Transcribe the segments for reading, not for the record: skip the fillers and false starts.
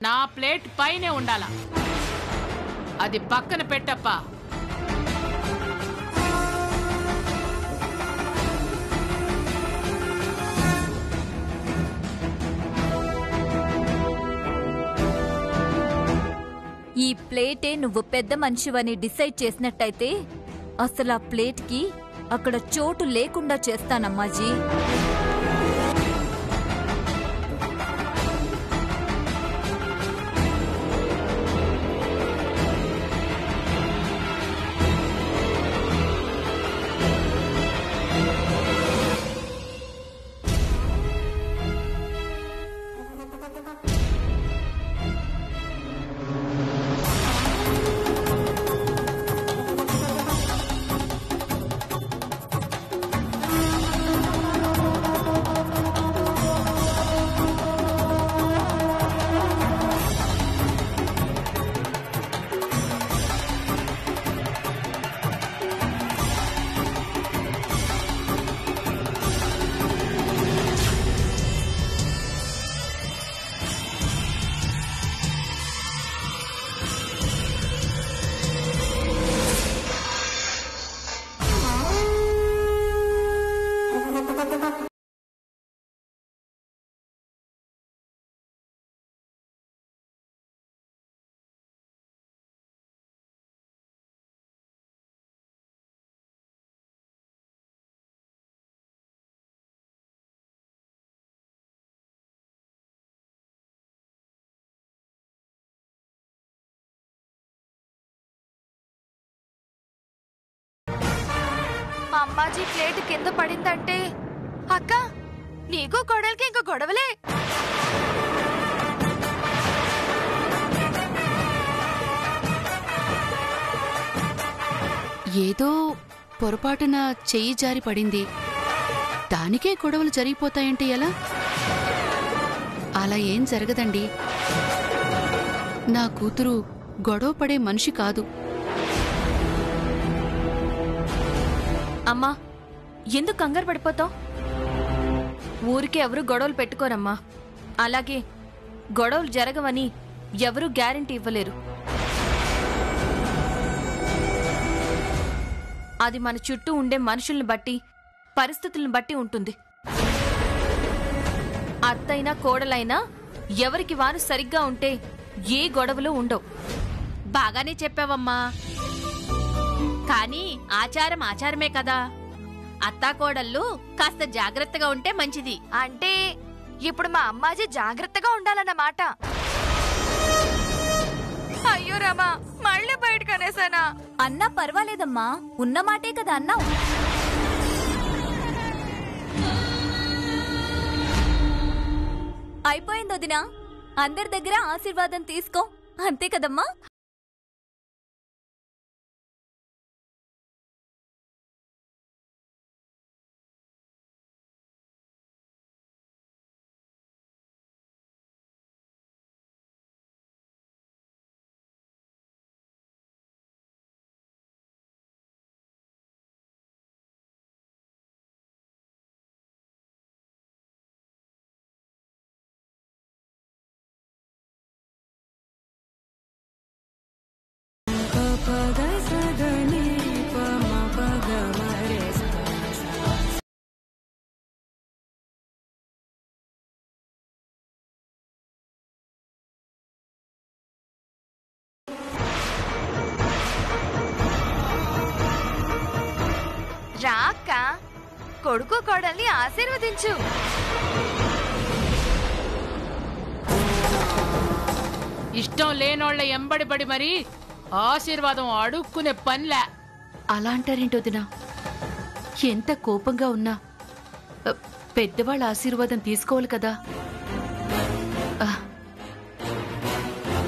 నా ప్లేట్ పైనే ఉండాలా. అది పక్కన పెట్టప్పా. ఈ ప్లేటే నువ్వు పెద్ద మనిషివని డిసైడ్ చేసినట్టయితే అసలు ఆ ప్లేట్కి అక్కడ చోటు లేకుండా చేస్తానమ్మాజీ. అమ్మాజీ ప్లేట్ కింద పడిందంటే అక్క నీకు కొడలికి ఇంక గొడవలే. ఏదో పొరపాటున చెయ్యి జారి పడింది, దానికే గొడవలు జరిగిపోతాయంటే ఎలా? అలా ఏం జరగదండి. నా కూతురు గొడవ పడే మనిషి కాదు. అమ్మా ఎందుకు కంగారు పడిపోతావు? ఊరికే ఎవరు గొడవలు పెట్టుకోరమ్మా. అలాగే గొడవలు జరగవని ఎవరూ గ్యారెంటీ ఇవ్వలేరు. అది మన చుట్టూ ఉండే మనుషుల్ని బట్టి, పరిస్థితులను బట్టి ఉంటుంది. అత్తైనా కోడలైనా ఎవరికి వారు సరిగ్గా ఉంటే ఏ గొడవలు ఉండవు. బాగానే చెప్పావమ్మా, కానీ ఆచారం ఆచారమే కదా. అత్తాకోడళ్ళు కాస్త జాగ్రత్తగా ఉంటే మంచిది. అంటే ఇప్పుడు మా అమ్మాజీ జాగ్రత్తగా ఉండాలన్నమాట. అయ్యో రామా, మళ్ళీ బయటకు అనేసానా? అన్నా పర్వాలేదమ్మా, ఉన్నమాటే కదా అన్నావు. అయిపోయింది వదినా, అందరి దగ్గర ఆశీర్వాదం తీసుకో, అంతే కదమ్మా. రాక్క కొడుకు కోడల్ని ఆశీర్వదించు. ఇష్టం లేనోళ్ల ఎంబడిపడి మరి ఆశీర్వాదం అడుక్కునే పనిలే. అలా అంటారేంటొదినా? ఎంత కోపంగా ఉన్నా పెద్దవాళ్ళ ఆశీర్వాదం తీసుకోవాలి కదా.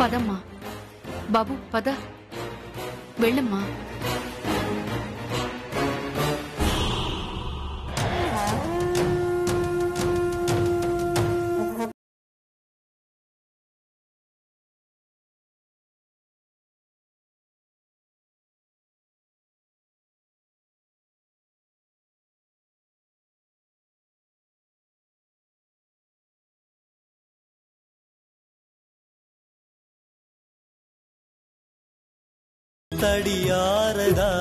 పదమ్మా బాబు, పద, వెళ్ళమ్మా. తడియారదా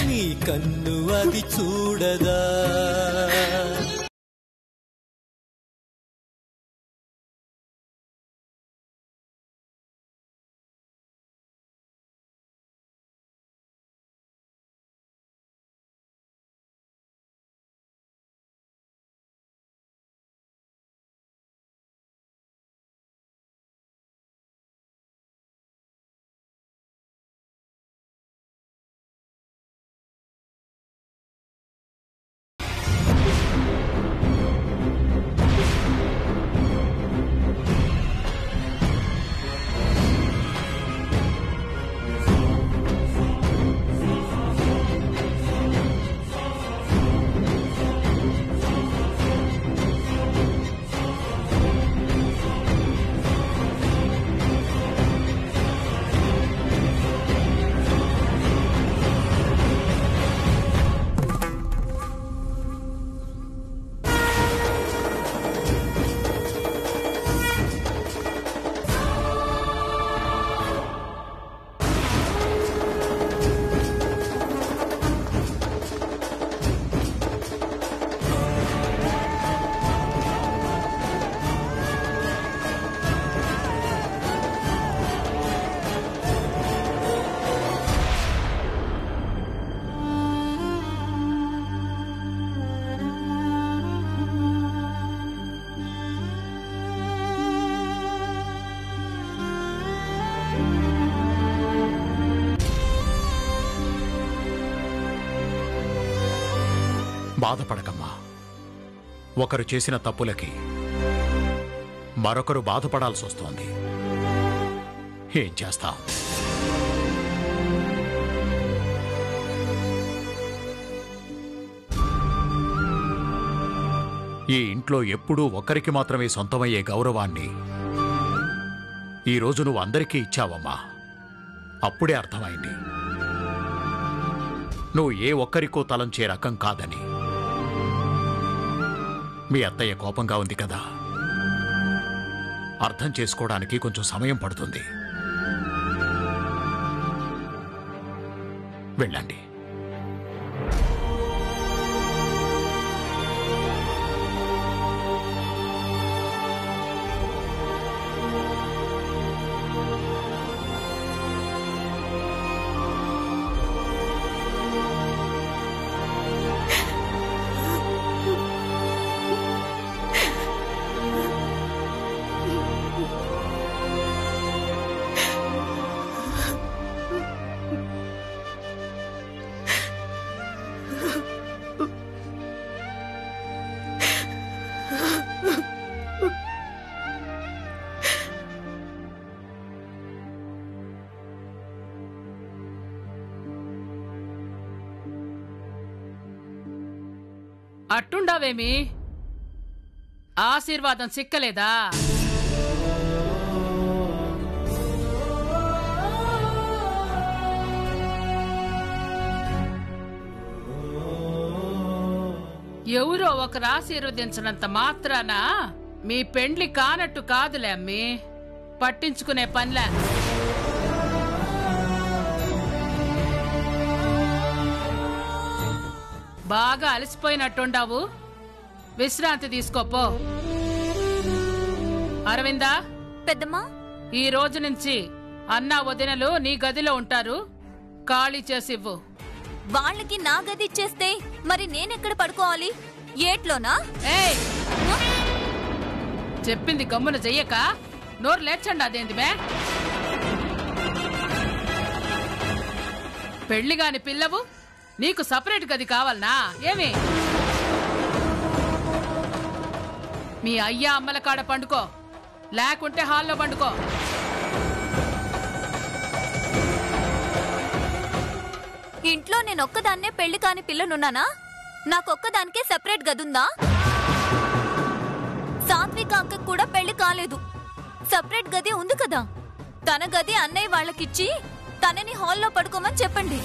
నీ కన్ను అది చూడదా బాధపడకమ్మా. ఒకరు చేసిన తప్పులకి మరొకరు బాధపడాల్సి వస్తోంది. ఏం చేస్తాం? ఈ ఇంట్లో ఎప్పుడూ ఒక్కరికి మాత్రమే సొంతమయ్యే గౌరవాన్ని ఈరోజు నువ్వు అందరికీ ఇచ్చావమ్మా. అప్పుడే అర్థమైంది నువ్వు ఏ ఒక్కరికో తలంచే రకం కాదని. మీ అత్తయ్య కోపంగా ఉంది కదా, అర్థం చేసుకోవడానికి కొంచెం సమయం పడుతుంది. వెళ్ళండి. అట్టుండావేమి? ఆశీర్వాదం సిక్కలేదా? ఎవరో ఒకరు ఆశీర్వదించినంత మాత్రాన మీ పెండ్లి కానట్టు కాదులే అమ్మి. పట్టించుకునే పనిలే. బాగా అలసిపోయినట్టుండావు, విశ్రాంతి తీసుకోపో. అరవిందా, పెద్దమ్మా, ఈ రోజు నుంచి అన్నా వదినలు నీ గదిలో ఉంటారు. ఖాళీ చేసివ్వు. వాళ్ళకి నా గది ఇచ్చేస్తే మరి నేనెక్కడ పడుకోవాలి? ఏట్లోనా? ఏయ్, చెప్పింది గమ్మున చెయ్యక నోరు లేచండి. అదేంది మే? పెళ్లిగాని పిల్లవు, నీకు సపరేట్ గది కావాలనా ఏమి? మీ అయ్యా అమ్మల కాడ పండుకో, లేకుంటే హాల్లో పండుకో. ఇంట్లో నేనొక్కదాన్నే పెళ్లి కాని పిల్లనున్నానా? నాకొక్కదానికే సెపరేట్ గదుందా? సాత్విక అక్కకు కూడా పెళ్లి కాలేదు, సెపరేట్ గది ఉంది కదా. తన గది అన్నయ్య వాళ్ళకిచ్చి తనని హాల్లో పడుకోమని చెప్పండి.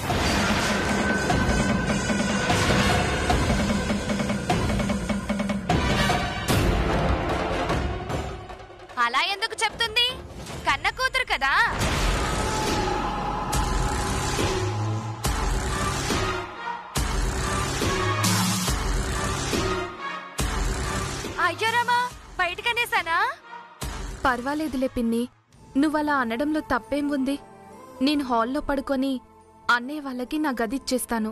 అలా ఎందుకు చెప్తుంది? కన్న కూతురు కదా. అయ్యోరామా బయటకనేసానా? పర్వాలేదులే పిన్ని, నువ్వలా అనడంలో తప్పేం ఉంది. నేను హాల్లో పడుకొని అన్నయ్య వాళ్ళకి నా గది ఇచ్చేస్తాను.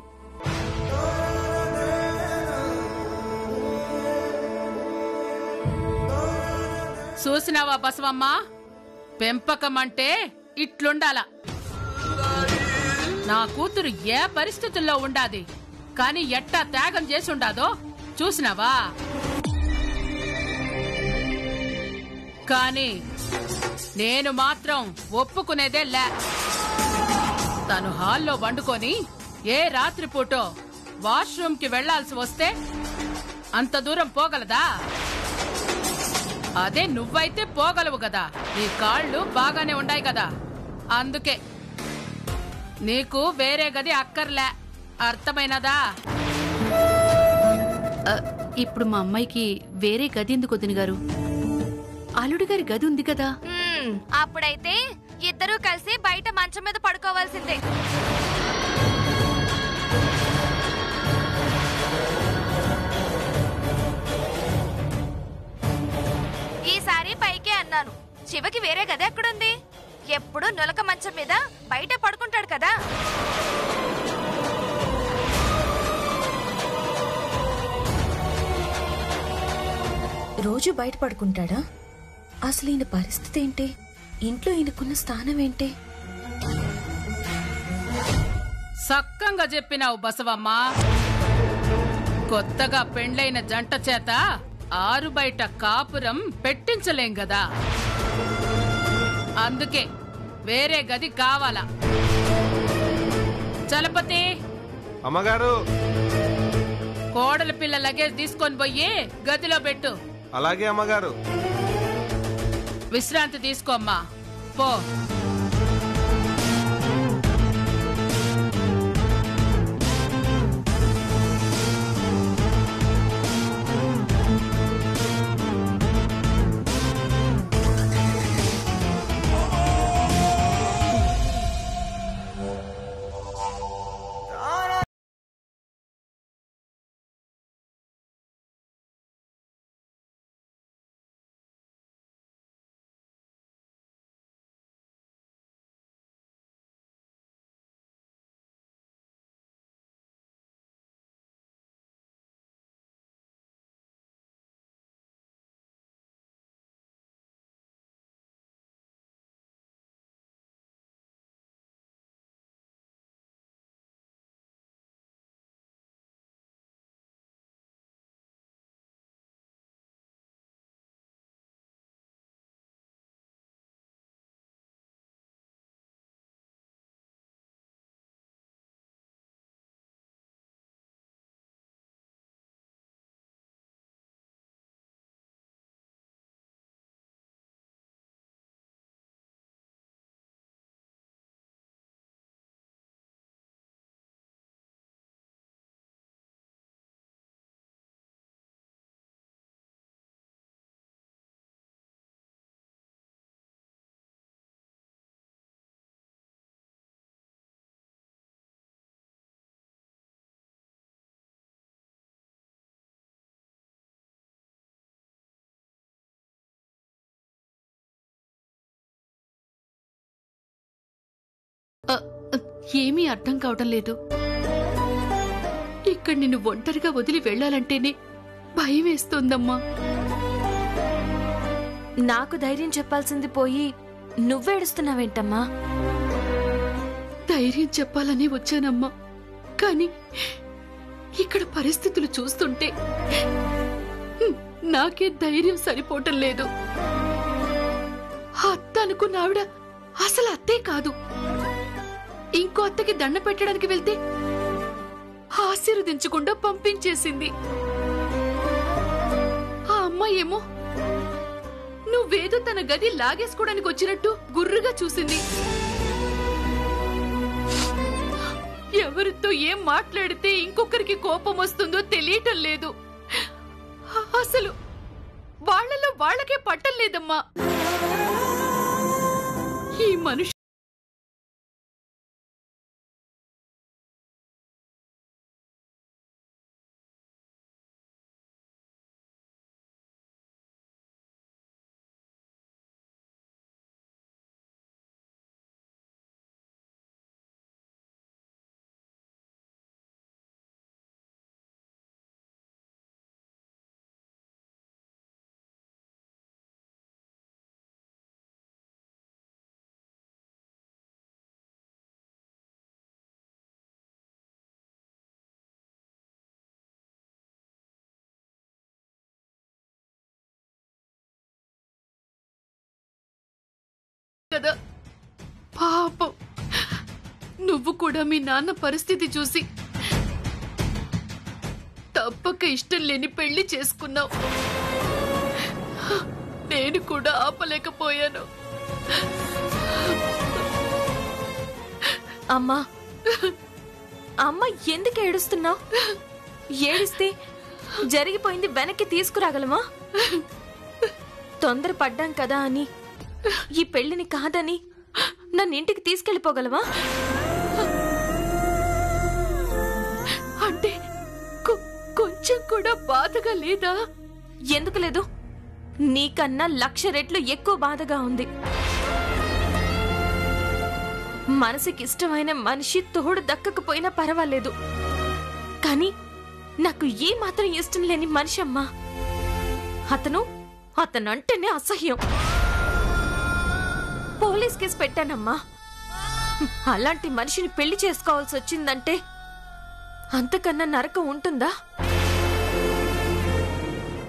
చూసినావా బసవమ్మ, పెంపకం అంటే ఇట్లుండాల. నా కూతురు ఏ పరిస్థితుల్లో ఉండాది, కాని ఎట్టా త్యాగం చేసి ఉండాదో చూసినావా? కాని నేను మాత్రం ఒప్పుకునేదే లే. తను హాల్లో వండుకొని ఏ రాత్రిపూటో వాష్రూమ్ కి వెళ్లాల్సి వస్తే అంత దూరం పోగలదా? అదే నువ్వైతే పోగలవు కదా, నీ కాళ్ళు బాగానే ఉన్నాయి కదా. అందుకే నీకు వేరే గది అక్కర్లే, అర్థమైనదా? ఇప్పుడు మా అమ్మాయికి వేరే గది ఎందుకు వదిన గారు? అల్లుడి గారి గది ఉంది కదా. అప్పుడైతే ఇద్దరూ కలిసి బయట మంచం మీద పడుకోవాల్సిందే. ఈసారి పైకే అన్నాను, శివకి వేరే గది ఎక్కడుంది? ఎప్పుడు నులక మంచం మీద బయట పడుకుంటాడు కదా. రోజు బయట పడుకుంటాడా? అసలు ఈయన పరిస్థితి ఏంటి? ఇంట్లో ఈయనకున్న స్థానం ఏంటి? సక్కంగా చెప్పినావు బసవమ్మ. కొత్తగా పెండ్లైన జంట చేత ఆరు బయట కాపురం పెట్టించలేం గదా, అందుకే వేరే గది కావాలా. చలపతి, అమ్మగారు, కోడల పిల్ల లగేజ్ తీసుకొని పోయి గదిలో పెట్టు. అలాగే అమ్మగారు. విశ్రాంతి తీసుకోమ్మా, పో. ఏమీ అర్థం కావటం లేదు. ఇక్కడ నిన్ను ఒంటరిగా వదిలి వెళ్లాలంటేనే భయం వేస్తోందమ్మా. నాకు ధైర్యం చెప్పాల్సింది పోయి నువ్వేడుస్తున్నావేంటమ్మా? ధైర్యం చెప్పాలని వచ్చానమ్మా, కానీ ఇక్కడ పరిస్థితులు చూస్తుంటే నాకే ధైర్యం సరిపోవటం లేదు. అత్త అనుకున్న ఆవిడ అసలు అత్తే కాదు. ఇంకో అత్తకి దండ పెట్టడానికి వెళ్తే ఆశీర్వదించకుండా పంపించేసింది. ఆ అమ్మాయి ఏమో నువ్వేదో తన గది లాగేసుకోవడానికి వచ్చినట్టు గుర్రుగా చూసింది. ఎవరితో ఏం మాట్లాడితే ఇంకొకరికి కోపం వస్తుందో తెలియటం లేదు. అసలు వాళ్లలో వాళ్లకే పట్టం లేదమ్మా. ఈ మనుషు కదా పాపం, నువ్వు కూడా మీ నాన్న పరిస్థితి చూసి తప్పక ఇష్టం లేని పెళ్లి చేసుకున్నావు. నేను కూడా ఆపలేకపోయాను. అమ్మా, అమ్మ ఎందుకు ఏడుస్తున్నావు? ఏడిస్తే జరిగిపోయింది వెనక్కి తీసుకురాగలమా? తొందరపడ్డాం కదా అని ఈ పెళ్లిని కాదని నన్ను ఇంటికి తీసుకెళ్లిపోగలవా? అంటే కొంచెం కూడా బాధగా లేదా? ఎందుకు లేదు? నీకన్నా 1,00,000 రెట్లు ఎక్కువ బాధగా ఉంది. మనసుకి ఇష్టమైన మనిషి తోడు దక్కకపోయినా పర్వాలేదు, కానీ నాకు ఏ మాత్రం ఇష్టం లేని మనిషి అమ్మా. అతనంటేనే అసహ్యం. పోలీస్ కేసు పెట్టానమ్మా. అలాంటి మనిషిని పెళ్లి చేసుకోవాల్సి వచ్చిందంటే అంతకన్నా నరకం ఉంటుందా?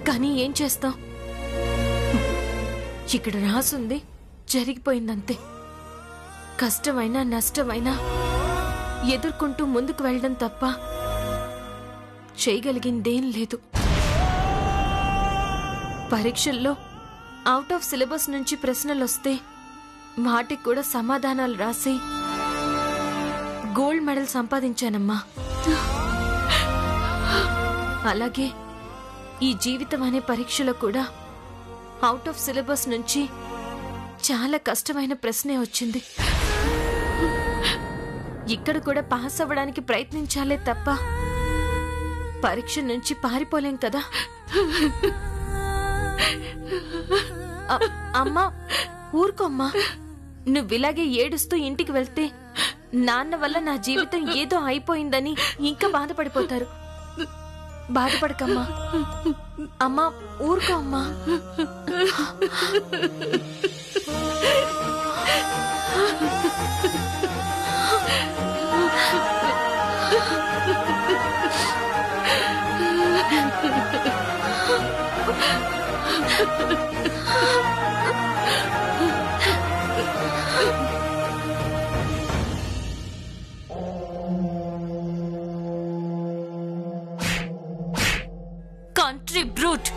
కానీ ఏం చేస్తాం, ఇక్కడ రాసుంది, జరిగిపోయిందంతే. కష్టమైనా నష్టమైనా ఎదుర్కొంటూ ముందుకు వెళ్ళడం తప్ప చేయగలిగిందేం లేదు. పరీక్షల్లో అవుట్ ఆఫ్ సిలబస్ నుంచి ప్రశ్నలొస్తే వాటికి కూడా సమాధానాలు రాసి గోల్డ్ మెడల్ సంపాదించానమ్మా. అలాగే ఈ జీవితం అనే పరీక్షలో కూడా అవుట్ ఆఫ్ సిలబస్ నుంచి చాలా కష్టమైన ప్రశ్నే వచ్చింది. ఇక్కడ కూడా పాస్ అవ్వడానికి ప్రయత్నించాలే తప్ప పరీక్ష నుంచి పారిపోలేం కదా. అమ్మా ఊరుకోమ్మా, నువ్విలాగే ఏడుస్తూ ఇంటికి వెళ్తే నాన్న వల్ల నా జీవితం ఏదో అయిపోయిందని ఇంకా బాధపడిపోతారు. బాధపడకమ్మా. అమ్మా ఊరుకో అమ్మా. Country brute.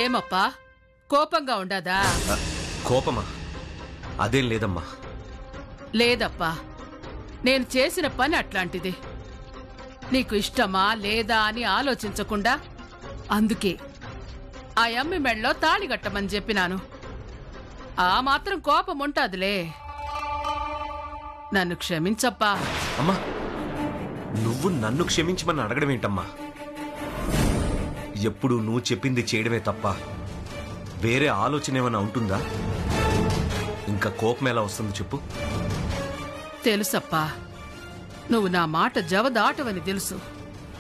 ఏమప్పా, కోపంగా ఉండదా? కోపమా? అదేం లేదమ్మా. లేదప్పా, నేను చేసిన పని అట్లాంటిది. నీకు ఇష్టమా లేదా అని ఆలోచించకుండా అందుకే ఆ అమ్మి మెడలో తాళి కట్టమని చెప్పినాను. ఆ మాత్రం కోపం ఉంటాదిలే. నన్ను క్షమించప్పా. అమ్మా, నువ్వు నన్ను క్షమించమని అడగడం ఏంటమ్మా? ఎప్పుడు నువ్వు చెప్పింది చేయడమే తప్ప వేరే ఆలోచన ఏమైనా ఉంటుందా? ఇంకా కోపం ఎలా వస్తుంది చెప్పు? తెలుసప్పా, నువ్వు నా మాట జవదాటవని తెలుసు.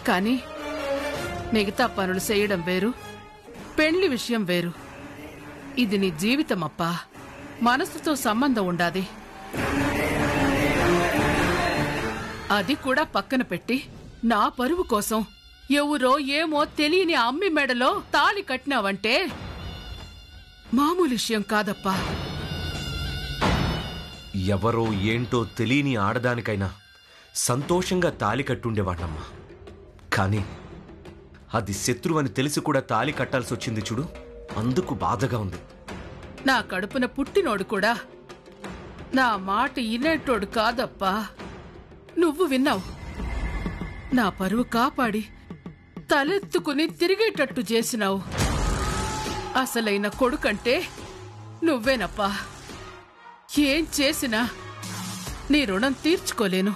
కానీ మిగతా పనులు చేయడం వేరు, పెళ్లి విషయం వేరు. ఇది నీ జీవితం అప్పా, మనసుతో సంబంధం ఉండాది. అది కూడా పక్కన పెట్టి నా పరువు కోసం ఎవరో ఏమో తెలియని అమ్మి మెడలో తాళి కట్టినావంటే మామూలు విషయం కాదప్పా. ఎవరో ఏంటో తెలియని ఆడదానికైనా సంతోషంగా తాళి కట్టుండేవాణ్ణమ్మా. కానీ అది శత్రువని తెలిసి కూడా తాళి కట్టాల్సి వచ్చింది చూడు, అందుకు బాధగా ఉంది. నా కడుపున పుట్టినోడు కూడా నా మాట వినేటోడు కాదప్పా. నువ్వు విన్నావు. నా పరువు కాపాడి తలెత్తుకుని తిరిగేటట్టు చేసినావు. అసలైన కొడుకంటే నువ్వేనప్పా. ఏం చేసినా నీ రుణం తీర్చుకోలేను.